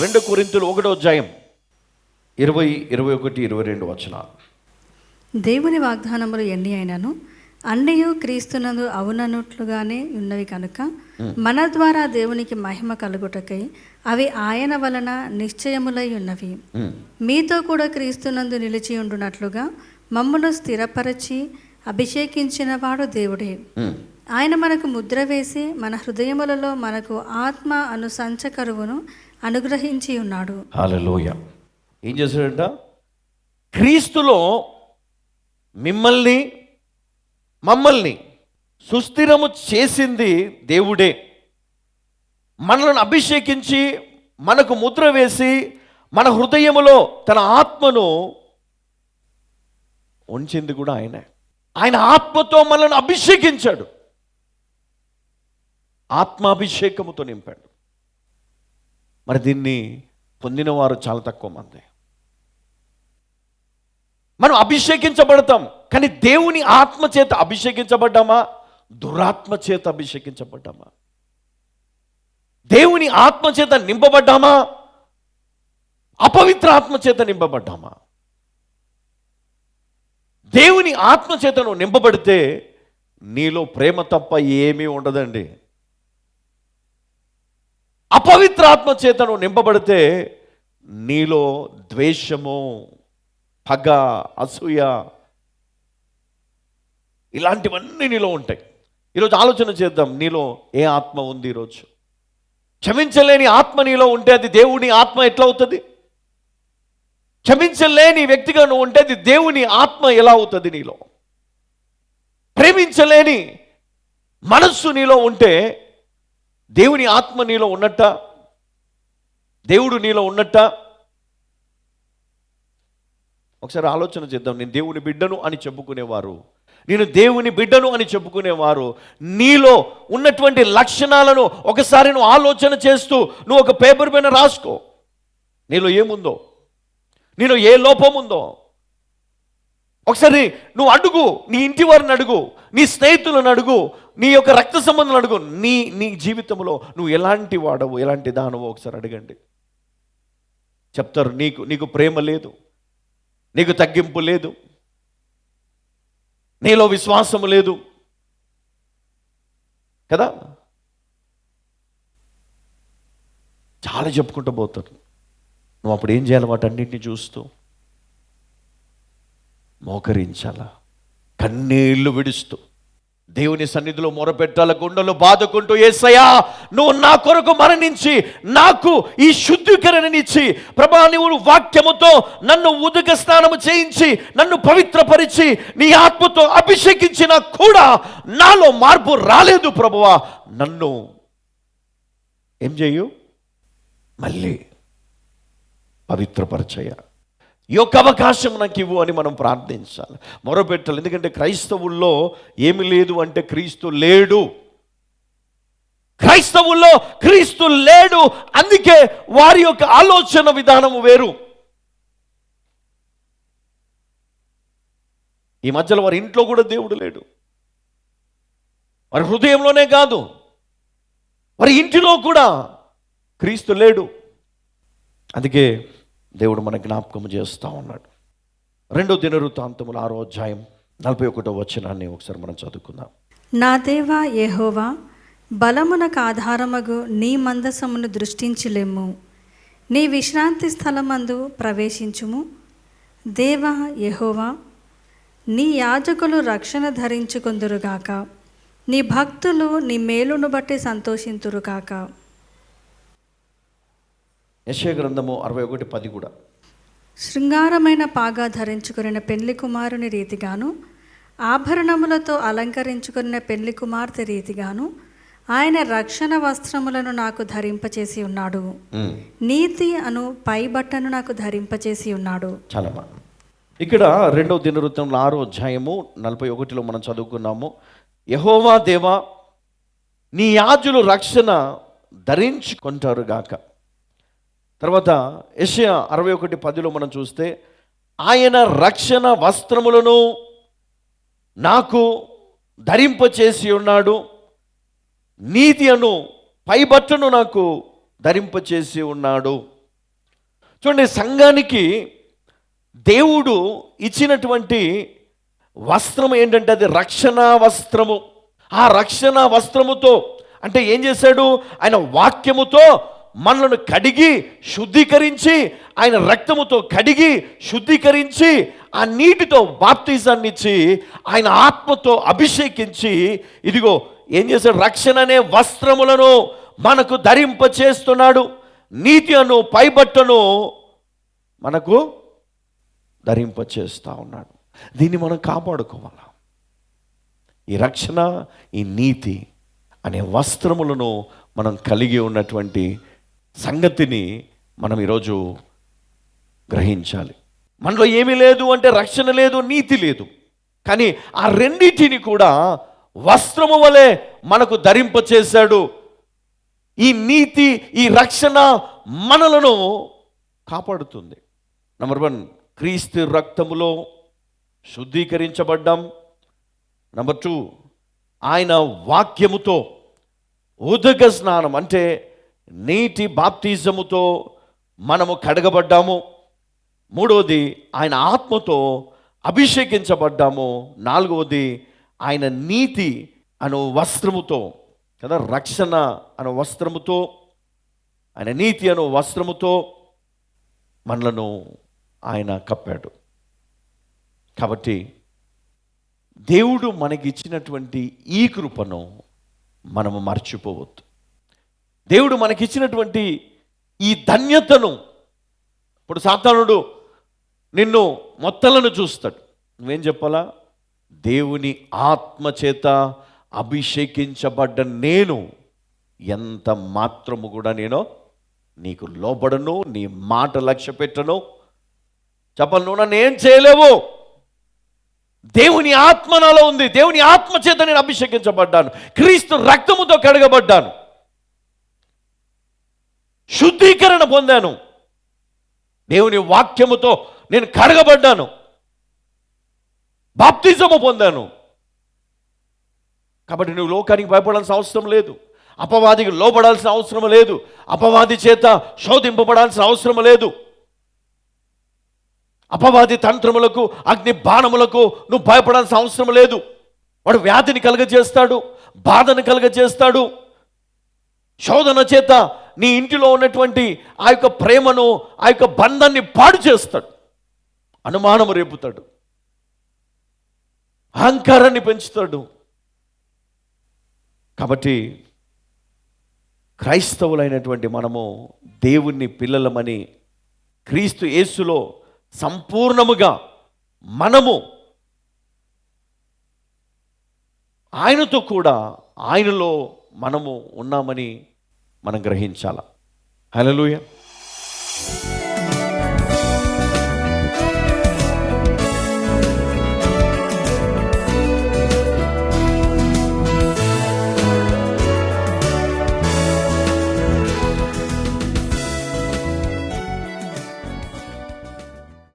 2 కొరింథీయులు 1:20-21-22 దేవుని వాగ్దానములు ఎన్ని అయినను అన్నయు క్రీస్తునందు అవునన్నట్లుగానే ఉన్నవి కనుక మన ద్వారా దేవునికి మహిమ కలుగుటకై అవి ఆయన వలన నిశ్చయములై ఉన్నవి. మీతో కూడా క్రీస్తునందు నిలిచి ఉండునట్లుగా మమ్మును స్థిరపరచి అభిషేకించిన వాడు దేవుడే. ఆయన మనకు ముద్ర వేసి మన హృదయములలో మనకు ఆత్మ అను సంచకరువును అనుగ్రహించి ఉన్నాడు. హల్లెలూయా. ఏం చేశాడంట? క్రీస్తులో మమ్మల్ని సుస్థిరము చేసింది దేవుడే. మనల్ని అభిషేకించి మనకు ముద్ర వేసి మన హృదయములో తన ఆత్మను ఉంచింది కూడా ఆయనే. ఆయన ఆత్మతో మనల్ని అభిషేకించాడు, ఆత్మాభిషేకముతో నింపాడు. మరి దీన్ని పొందిన వారు చాలా తక్కువ మంది. మనం అభిషేకించబడతాం, కానీ దేవుని ఆత్మ చేత అభిషేకించబడ్డామా, దురాత్మ చేత అభిషేకించబడ్డామా? దేవుని ఆత్మ చేత నింపబడ్డామా, అపవిత్ర ఆత్మ చేత నింపబడ్డామా? దేవుని ఆత్మ చేత నువ్వు నింపబడితే నీలో ప్రేమ తప్ప ఏమీ ఉండదండి. అపవిత్ర ఆత్మ చేత నువ్వు నింపబడితే నీలో ద్వేషము, పగ, అసూయ ఇలాంటివన్నీ నీలో ఉంటాయి. ఈరోజు ఆలోచన చేద్దాం, నీలో ఏ ఆత్మ ఉంది? ఈరోజు క్షమించలేని ఆత్మ నీలో ఉంటే అది దేవుని ఆత్మ ఎట్లా అవుతుంది? క్షమించలేని వ్యక్తిగా నువ్వు ఉంటే అది దేవుని ఆత్మ ఎలా అవుతుంది నీలో? ప్రేమించలేని మనస్సు నీలో ఉంటే దేవుని ఆత్మ నీలో ఉన్నట్ట? దేవుడు నీలో ఉన్నట్ట? ఒకసారి ఆలోచన చేద్దాం. నేను దేవుని బిడ్డను అని చెప్పుకునేవారు, నేను దేవుని బిడ్డను అని చెప్పుకునేవారు నీలో ఉన్నటువంటి లక్షణాలను ఒకసారి నువ్వు ఆలోచన చేస్తూ నువ్వు ఒక పేపర్ పైన రాసుకో. నీలో ఏముందో, నీలో ఏ లోపం ఉందో ఒకసారి నువ్వు అడుగు. నీ ఇంటి వారిని అడుగు, నీ స్నేహితులను అడుగు, నీ యొక్క రక్త సంబంధాలను అడుగు. నీ జీవితంలో నువ్వు ఎలాంటి వాడవు, ఎలాంటి దానవో ఒకసారి అడగండి. చెప్తారు, నీకు ప్రేమ లేదు, నీకు తగ్గింపు లేదు, నీలో విశ్వాసము లేదు కదా. చాలా చెప్పుకుంటూ పోతారు. నువ్వు అప్పుడు ఏం చేయాలి? వాటన్నింటినీ చూస్తూ మోకరించాలా, కన్నీళ్లు విడుస్తూ దేవుని సన్నిధిలో మొరపెట్టాల, గుండెలు బాదుకుంటూ, యేసయ్యా నువ్వు నా కొరకు మరణించి నాకు ఈ శుద్ధీకరణనిచ్చి, ప్రభా నువ్వు వాక్యముతో నన్ను ఉదక స్నానము చేయించి నన్ను పవిత్రపరిచి నీ ఆత్మతో అభిషేకించినా కూడా నాలో మార్పు రాలేదు ప్రభువా, నన్ను ఏం చేయు, మళ్ళీ పవిత్రపరచయ్య, ఈ యొక్క అవకాశం నాకు ఇవ్వు అని మనం ప్రార్థించాలి, మొరపెట్టాలి. ఎందుకంటే క్రైస్తవుల్లో ఏమి లేదు అంటే క్రీస్తు లేడు. క్రైస్తవుల్లో క్రీస్తు లేడు. అందుకే వారి యొక్క ఆలోచన విధానము వేరు. ఈ మధ్యలో వారి ఇంట్లో కూడా దేవుడు లేడు, వారి హృదయంలోనే కాదు వారి ఇంటిలో కూడా క్రీస్తు లేడు. అందుకే దేవుడు మన జ్ఞాపకం చేస్తూ ఉన్నాడు. 2 దినవృత్తాంతములు 6వ అధ్యాయం 41వ వచనాన్ని ఒకసారి మనం చదువుకుందాం. నా దేవా యెహోవా, బలమునకు ఆధారమగు నీ మందసమును దృష్టించులెమ్ము, నీ విశ్రాంతి స్థలమందు ప్రవేశించుము. దేవా యెహోవా, నీ యాజకులు రక్షణ ధరించుకొందురుగాక, నీ భక్తులు నీ మేలును బట్టి సంతోషింతురుగాక. యెషయా గ్రంథము 61:10 కూడా, శృంగారమైన పాగా ధరించుకున్న పెళ్లి కుమారుని రీతిగాను, ఆభరణములతో అలంకరించుకున్న పెళ్లి కుమార్తె రీతిగాను ఆయన రక్షణ వస్త్రములను నాకు ధరింపచేసి ఉన్నాడు, నీతి అను పై బట్టను నాకు ధరింపచేసి ఉన్నాడు. చాలా బాగా. ఇక్కడ 2 దినవృత్తాంతములు 6వ అధ్యాయము 41లో మనం చదువుకున్నాము, యెహోవా దేవా నీ యాజకులు రక్షణ ధరించుకుంటారు గాక. తర్వాత యెషయా 61:10లో మనం చూస్తే, ఆయన రక్షణ వస్త్రములను నాకు ధరింపచేసి ఉన్నాడు, నీతి అను పైబట్టను నాకు ధరింపచేసి ఉన్నాడు. చూడండి, సంఘానికి దేవుడు ఇచ్చినటువంటి వస్త్రం ఏంటంటే అది రక్షణ వస్త్రము. ఆ రక్షణ వస్త్రముతో అంటే ఏం చేశాడు? ఆయన వాక్యముతో మనలను కడిగి శుద్ధీకరించి, ఆయన రక్తముతో కడిగి శుద్ధీకరించి, ఆ నీటితో బాప్తిజాన్ని ఇచ్చి, ఆయన ఆత్మతో అభిషేకించి, ఇదిగో ఏం చేశాడు? రక్షణ అనే వస్త్రములను మనకు ధరింప చేస్తున్నాడు. నీతి అను పైబట్టను మనకు ధరింప చేస్తూ ఉన్నాడు. దీన్ని మనం కాపాడుకోవాలి. ఈ రక్షణ, ఈ నీతి అనే వస్త్రములను మనం కలిగి ఉన్నటువంటి సంగతిని మనం ఈరోజు గ్రహించాలి. మనలో ఏమీ లేదు అంటే రక్షణ లేదు, నీతి లేదు. కానీ ఆ రెండింటిని కూడా వస్త్రము వలె మనకు ధరింప చేశాడు. ఈ నీతి, ఈ రక్షణ మనలను కాపాడుతుంది. నంబర్ 1, క్రీస్తు రక్తములో శుద్ధీకరించబడ్డాం. నంబర్ 2, ఆయన వాక్యముతో ఉదక స్నానం అంటే నీటి బాప్తిజముతో మనము కడగబడ్డాము. 3వది, ఆయన ఆత్మతో అభిషేకించబడ్డాము. 4వది, ఆయన నీతి అను వస్త్రముతో కదా, రక్షణ అను వస్త్రముతో, ఆయన నీతి అను వస్త్రముతో మనలను ఆయన కప్పాడు. కాబట్టి దేవుడు మనకి ఇచ్చినటువంటి ఈ కృపను మనము మర్చిపోవద్దు. దేవుడు మనకిచ్చినటువంటి ఈ ధన్యతను, ఇప్పుడు సాతానుడు నిన్ను మొత్తలను చూస్తాడు. నువ్వేం చెప్పాలా? దేవుని ఆత్మచేత అభిషేకించబడ్డ నేను ఎంత మాత్రము కూడా నేను నీకు లోబడను, నీ మాట లక్ష్య పెట్టను. చెప్పాలి, నువ్వు నన్ను ఏం చేయలేవు. దేవుని ఆత్మ నాలో ఉంది. దేవుని ఆత్మ చేత నేను అభిషేకించబడ్డాను. క్రీస్తు రక్తముతో కడగబడ్డాను. శుద్ధీకరణ పొందాను. దేవుని వాక్యముతో నేను కడగబడ్డాను. బాప్తిజము పొందాను. కాబట్టి నువ్వు లోకానికి భయపడాల్సిన అవసరం లేదు. అపవాదికి లోబడాల్సిన అవసరం లేదు. అపవాది చేత శోధింపబడాల్సిన అవసరం లేదు. అపవాది తంత్రములకు, అగ్ని బాణములకు నువ్వు భయపడాల్సిన అవసరం లేదు. వాడు వ్యాధిని కలుగజేస్తాడు, బాధను కలుగజేస్తాడు. శోధన చేత నీ ఇంటిలో ఉన్నటువంటి ఆ యొక్క ప్రేమను, ఆ యొక్క బంధాన్ని పాడు చేస్తాడు. అనుమానము రేపుతాడు, అహంకారాన్ని పెంచుతాడు. కాబట్టి క్రైస్తవులైనటువంటి మనము దేవుని పిల్లలమని, క్రీస్తు యేసులో సంపూర్ణముగా మనము ఆయనతో కూడా, ఆయనలో మనము ఉన్నామని మనం గ్రహించాలి. హల్లెలూయా.